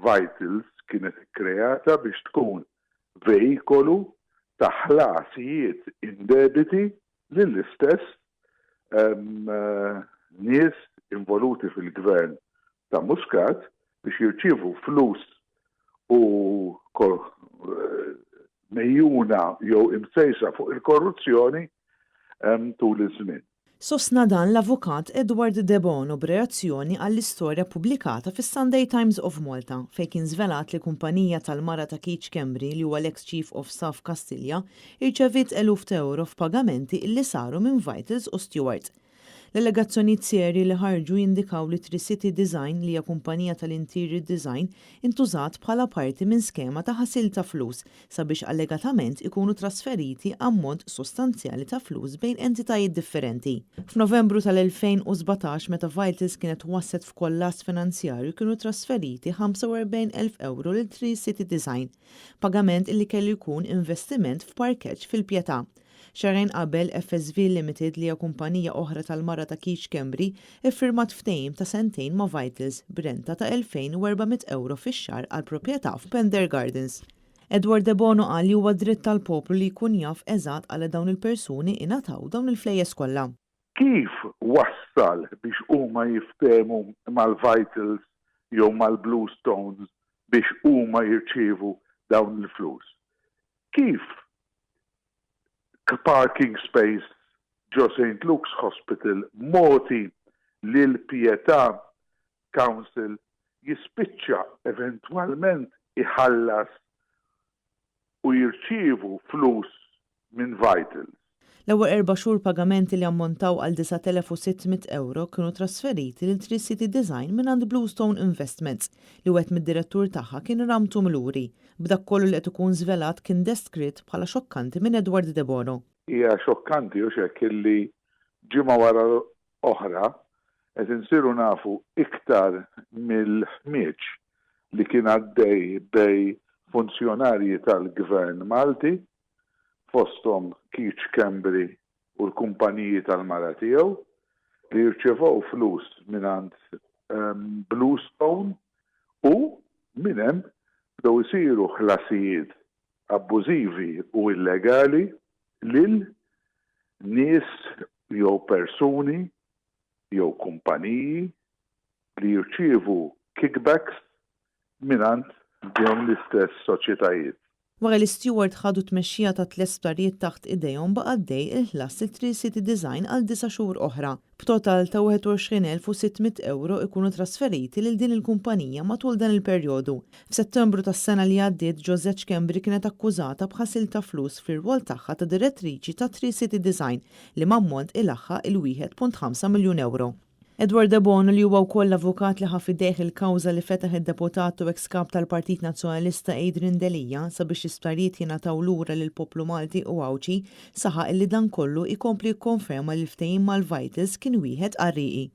Vitals kienet ikkreata biex tkun vehikolu ta' ħlasijiet indebiti lill-istess nies involuti fil-gvern ta' Muscat biex jirċievu flus u mejjuna jew imsejsa fuq il-korruzzjoni tul iż-żmien. Sostna dan l-avukat Edward De Bono b'reazzjoni għall-istorja pubblikata fis-Sunday Times of Malta fejn kien żvelat li kumpanija tal-mara ta' Keith Schembri li huwa l-ex Chief of Staff Kastilja irċevit eluf ta' euro f'pagamenti li saru minn Vitals u Stewart. L-allegazzjonijiet serji li ħarġu jindikaw li Tri-City Design li hija kumpanija tal-interior design intużat bħala parti minn skema ta' ħasil ta' flus sabiex allegatament ikunu trasferiti ammont sostanzjali ta' flus bejn entitajiet differenti. F'Novembru tal-2017 meta Vitals kienet wasset f'kollass finanzjarju kienu trasferiti 45,000 euro lil Tri-City Design, pagament illi kellu jkun investiment f'parkeġġ fil-Pjetà. Xarajn qabel FSV Limited li hija kumpanija oħra tal-mara ta' Keith Schembri iffirmat ftehim ta' sentejn ma' Vitals b'renta ta' 2,400 euro fix-xahar għal proprjetà f'Pender Gardens. Edward De Bono qal li huwa dritt tal-poplu li jkun jaf eżatt għal dawn il-persuni ingħataw dawn il-flejjes kollha. Kif wassal biex huma jiftehmu mal-Vitals jew mal-Bluestones biex huma jirċievu dawn il-flus? Kif parking space ġo St. Luke's Hospital moti lil Pjetà Council jispiċċa eventwalment iħallas u jirċievu flus minn Vitals. L-ewwel 4 xhur pagamenti li ammontaw għal 9,600 euro kienu trasferiti lil Tri-City Design minn għand Bluestone Investments li wieħed mid-direttur tagħha kien Ramtu Mluri. B'dak kollu li qed ikun żvelat kien deskritt bħala xokkanti minn Edward De Bono. Hija xokkanti u xekk illi ġimgħa wara oħra qed insiru nafu iktar mill-ħmieġ li kien għaddej bej funzjonarji tal-Gvern Malti fosthom Keith Schembri u l-kumpaniji tal-mara tiegħu li jirċevew flus mingħand Bluestone u minn hemm bdew isiru ħlasijiet abbużivi u illegali lil nies jew persuni jew kumpaniji li jirċievu kickbacks mingħand dawn l-istess soċjetajiet. Wara li Stewart ħadu tmexxija ta' 3 sptarijiet taħt idejhom baqa' għaddej il-ħlas il-Tri-City Design għal 9 xhur oħra. B'total ta' 21,600 euro ikunu trasferiti lil din il-kumpanija matul dan il-perjodu. F'Settembru tas-sena li għaddiet Josette Schembri kienet akkużata b'ħasil ta' flus fir-rwol tagħha ta' direttriċi ta' Tri-City Design li mammont ilaħħa il-1.5 miljun euro. Edward De Bono li huwa wkoll avukat li ħafidejh il-kawża li fetaħ id-deputat u ex-kap tal-Partit Nazzjonalista Adrian Delija sabiex l-isptarijiet jingħataw lura lill-poplu Malti u Awċi saħaq li dan kollu ikompli jikkonferma li l-ftehim mal-Vitals kien wieħed qarrieqi.